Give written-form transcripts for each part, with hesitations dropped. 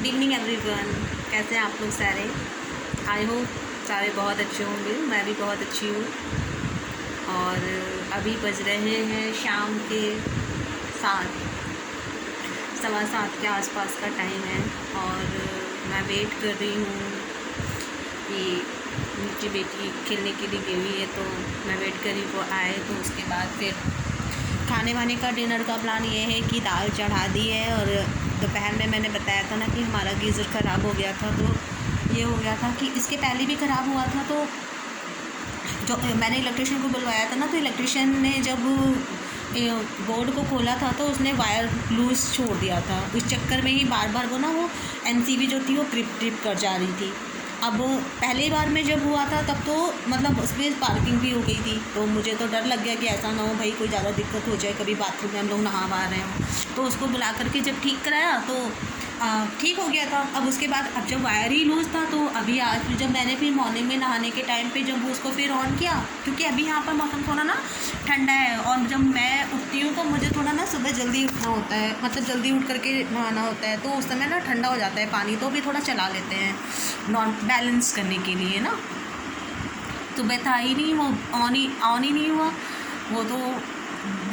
Good evening everyone. कैसे हैं आप लोग सारे? आई होप सारे बहुत अच्छे होंगे। मैं भी बहुत अच्छी हूँ। और अभी बज रहे हैं शाम के 7, 7:15 के आसपास का टाइम है। और मैं वेट कर रही हूँ कि मेरी बेटी खेलने के लिए गई हुई है, तो मैं वेट कर रही हूँ वो आए, तो उसके बाद फिर खाने वाने का डिनर का प्लान ये है कि दाल चढ़ा दी है। और दोपहर में मैंने बताया था ना कि हमारा गीज़र ख़राब हो गया था, तो ये हो गया था कि इसके पहले भी ख़राब हुआ था। तो जो मैंने इलेक्ट्रिशियन को बुलवाया था ना, तो इलेक्ट्रिशियन ने जब बोर्ड को खोला था तो उसने वायर लूज़ छोड़ दिया था। इस चक्कर में ही बार बार वो एनसीबी जो थी वो ट्रिप कर जा रही थी। अब पहली बार में जब हुआ था तब तो मतलब उस पर पार्किंग भी हो गई थी, तो मुझे तो डर लग गया कि ऐसा ना हो भाई कोई ज़्यादा दिक्कत हो जाए, कभी बाथरूम में हम लोग नहा रहे हों। तो उसको बुला करके जब ठीक कराया तो ठीक हो गया था। अब उसके बाद अब जब वायर ही लूज़ था, तो अभी आज जब मैंने फिर मॉर्निंग में नहाने के टाइम पे जब उसको फिर ऑन किया, क्योंकि अभी यहाँ पर मौसम थोड़ा ना ठंडा है, और जब मैं उठती हूँ तो मुझे थोड़ा ना सुबह जल्दी उठना होता है, मतलब जल्दी उठ करके नहाना होता है, तो उस समय ना ठंडा हो जाता है पानी, तो भी थोड़ा चला लेते हैं नॉन बैलेंस करने के लिए ना। तो मैं था ही नहीं, वो ऑन ही नहीं हुआ। वो तो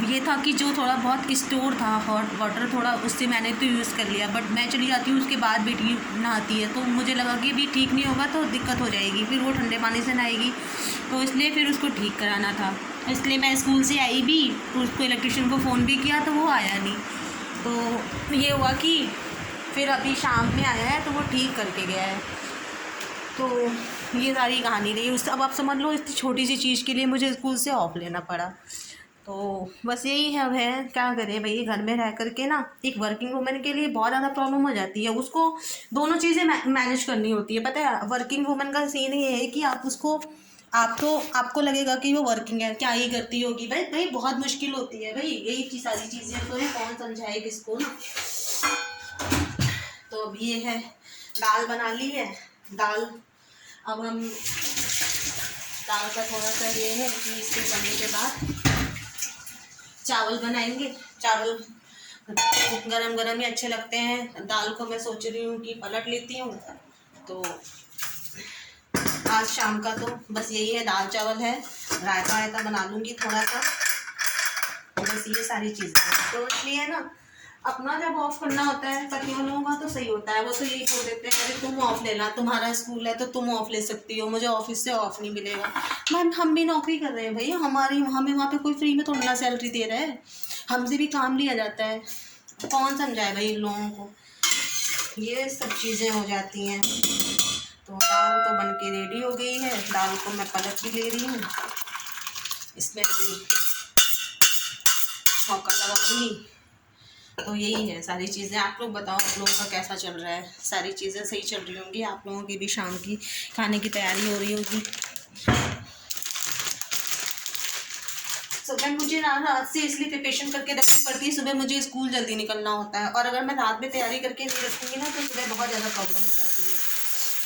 ये था कि जो थोड़ा बहुत स्टोर था हॉट वाटर थोड़ा, उससे मैंने तो यूज़ कर लिया। बट मैं चली जाती हूँ उसके बाद बेटी नहाती है, तो मुझे लगा कि भी ठीक नहीं होगा तो दिक्कत हो जाएगी, फिर वो ठंडे पानी से नहाएगी, तो इसलिए फिर उसको ठीक कराना था। इसलिए मैं स्कूल से आई भी तो उसको इलेक्ट्रिशियन को फ़ोन भी किया तो वो आया नहीं। तो ये हुआ कि फिर अभी शाम में आया है तो वो ठीक करके गया है। तो ये सारी कहानी रही। उस अब आप समझ लो इतनी छोटी सी चीज़ के लिए मुझे स्कूल से ऑफ लेना पड़ा। तो बस यही है, अब है क्या करें भाई, घर में रह करके ना एक वर्किंग वुमेन के लिए बहुत ज़्यादा प्रॉब्लम हो जाती है। उसको दोनों चीज़ें मैनेज करनी होती है। पता है वर्किंग वुमेन का सीन ये है कि आप उसको आपको लगेगा कि वो वर्किंग है, क्या ही करती होगी भाई। भाई बहुत मुश्किल होती है भाई, यही सारी चीज़ें तो है, कौन समझाए किसको ना। तो अब ये है, दाल बना ली है। दाल अब हम दाल का थोड़ा सा ये है कि इसके बनने के बाद चावल बनाएंगे। चावल गरम गरम ही अच्छे लगते हैं। दाल को मैं सोच रही हूँ कि पलट लेती हूँ। तो आज शाम का तो बस यही है, दाल चावल है, रायता बना लूँगी थोड़ा सा, बस ये सारी चीज़ें। तो इसलिए ना अपना जब ऑफ करना होता है पतियों लोगों का तो सही होता है, वो तो यही बोल देते हैं अरे तुम ऑफ लेना, तुम्हारा स्कूल है तो तुम ऑफ ले सकती हो, मुझे ऑफिस से ऑफ नहीं मिलेगा। मैम हम भी नौकरी कर रहे हैं भाई, हमें वहाँ पे कोई फ्री में थोड़ा ना सैलरी दे रहा है, हमसे भी काम लिया जाता है। कौन समझाए भाई इन लोगों को, ये सब चीज़ें हो जाती हैं। तो दाल तो बन के रेडी हो गई है, दाल को मैं पलट भी ले रही हूँ, इसमें भी छौंका लगाऊंगी। तो यही है सारी चीज़ें। आप लोग बताओ आप लोगों का कैसा चल रहा है? सारी चीज़ें सही चल रही होंगी, आप लोगों की भी शाम की खाने की तैयारी हो रही होगी। सुबह मुझे रात से इसलिए प्रिपरेशन करके रखनी पड़ती है, सुबह मुझे स्कूल जल्दी निकलना होता है, और अगर मैं रात में तैयारी करके नहीं रखूँगी ना तो सुबह बहुत ज़्यादा प्रॉब्लम हो जाती है।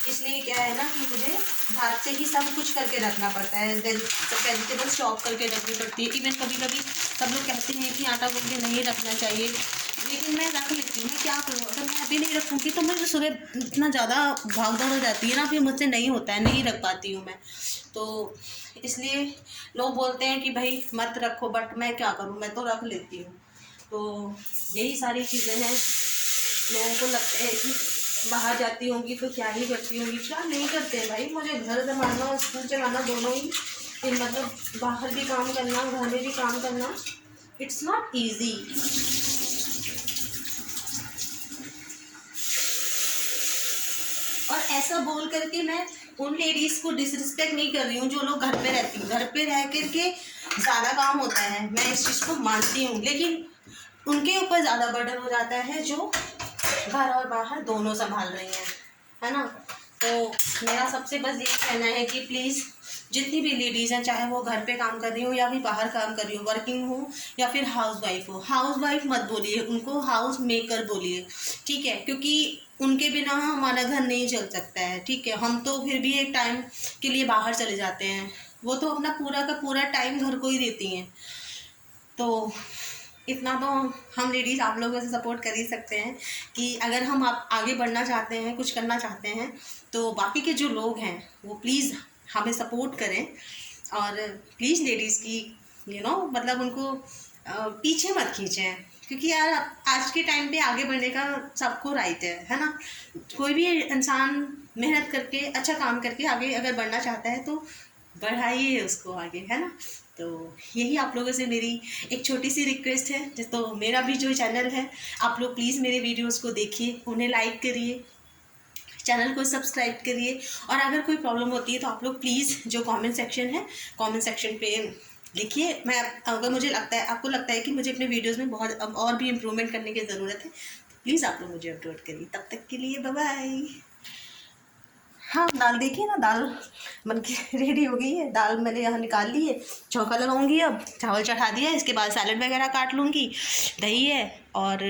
इसलिए क्या है ना कि मुझे रात से ही सब कुछ करके रखना पड़ता है। वेजिटेबल्स चॉप करके रखनी पड़ती है। इवन कभी कभी सब लोग कहते हैं कि आटा गूंद के नहीं रखना चाहिए, लेकिन मैं रख लेती हूँ। मैं क्या करूँ, अगर मैं अभी नहीं रखूँगी तो मुझे सुबह इतना ज़्यादा भाग दौड़ हो जाती है ना, फिर मुझसे नहीं होता है, नहीं रख पाती हूँ मैं। तो इसलिए लोग बोलते हैं कि भाई मत रखो, बट मैं क्या करूँ, मैं तो रख लेती हूँ। तो यही सारी चीज़ें हैं। लोगों को लगता है कि बाहर जाती होंगी तो क्या ही करती होंगी, क्या नहीं करते हैं भाई। मुझे घर संभालना और स्कूल चलाना दोनों ही, मतलब बाहर भी काम करना घर में भी काम करना, इट्स नॉट ईजी। और ऐसा बोल करके मैं उन लेडीज़ को डिसरिस्पेक्ट नहीं कर रही हूँ जो लोग घर पे रहती हैं। घर पे रह करके ज़्यादा काम होता है, मैं इस चीज़ को मानती हूँ, लेकिन उनके ऊपर ज़्यादा बर्डन हो जाता है जो घर और बाहर दोनों संभाल रही हैं, है ना। तो मेरा सबसे बस यही कहना है कि प्लीज़ जितनी भी लेडीज़ हैं, चाहे वो घर पे काम कर रही हो या फिर बाहर काम कर रही हो, वर्किंग हो या फिर हाउस वाइफ हो, हाउस वाइफ मत बोलिए उनको, हाउस मेकर बोलिए, ठीक है, क्योंकि उनके बिना हमारा घर नहीं चल सकता है, ठीक है। हम तो फिर भी एक टाइम के लिए बाहर चले जाते हैं, वो तो अपना पूरा का पूरा टाइम घर को ही देती हैं। तो इतना तो हम लेडीज़ आप लोगों से सपोर्ट कर ही सकते हैं कि अगर हम आप आगे बढ़ना चाहते हैं, कुछ करना चाहते हैं, तो बाकी के जो लोग हैं वो प्लीज़ हमें सपोर्ट करें। और प्लीज़ लेडीज़ की मतलब उनको पीछे मत खींचें, क्योंकि यार आज के टाइम पे आगे बढ़ने का सबको राइट है ना। कोई भी इंसान मेहनत करके अच्छा काम करके आगे अगर बढ़ना चाहता है तो बढ़ाइए उसको आगे, है ना। तो यही आप लोगों से मेरी एक छोटी सी रिक्वेस्ट है। जिस तो मेरा भी जो चैनल है, आप लोग प्लीज़ मेरे वीडियोस को देखिए, उन्हें लाइक करिए, चैनल को सब्सक्राइब करिए। और अगर कोई प्रॉब्लम होती है तो आप लोग प्लीज़ जो कमेंट सेक्शन है, कमेंट सेक्शन पे लिखिए। मैं अगर मुझे लगता है, आपको लगता है कि मुझे अपने वीडियोस में बहुत और भी इम्प्रूवमेंट करने की ज़रूरत है, तो प्लीज़ आप लोग मुझे अपलोड करिए। तब तक के लिए बाय बाय। हाँ, दाल देखिए ना, दाल बन के रेडी हो गई है। दाल मैंने यहाँ निकाल ली है, चौका लगाऊंगी, अब चावल चढ़ा दिया है, इसके बाद सैलड वगैरह काट लूँगी, दही है। और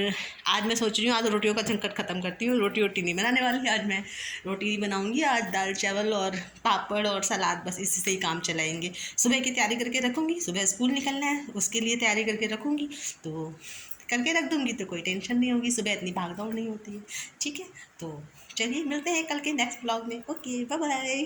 आज मैं सोच रही हूँ आज रोटियों का झंझट ख़त्म करती हूँ, रोटी वोटी नहीं बनाने वाली आज मैं, रोटी बनाऊँगी आज, दाल चावल और पापड़ और सलाद, बस इसी से ही काम चलाएंगे। सुबह की तैयारी करके रखूँगी, सुबह स्कूल निकलना है, उसके लिए तैयारी करके रखूँगी, तो करके रख दूँगी तो कोई टेंशन नहीं होगी, सुबह इतनी भाग दौड़ नहीं होती है। ठीक है, तो चलिए मिलते हैं कल के नेक्स्ट ब्लॉग में। Okay, bye bye.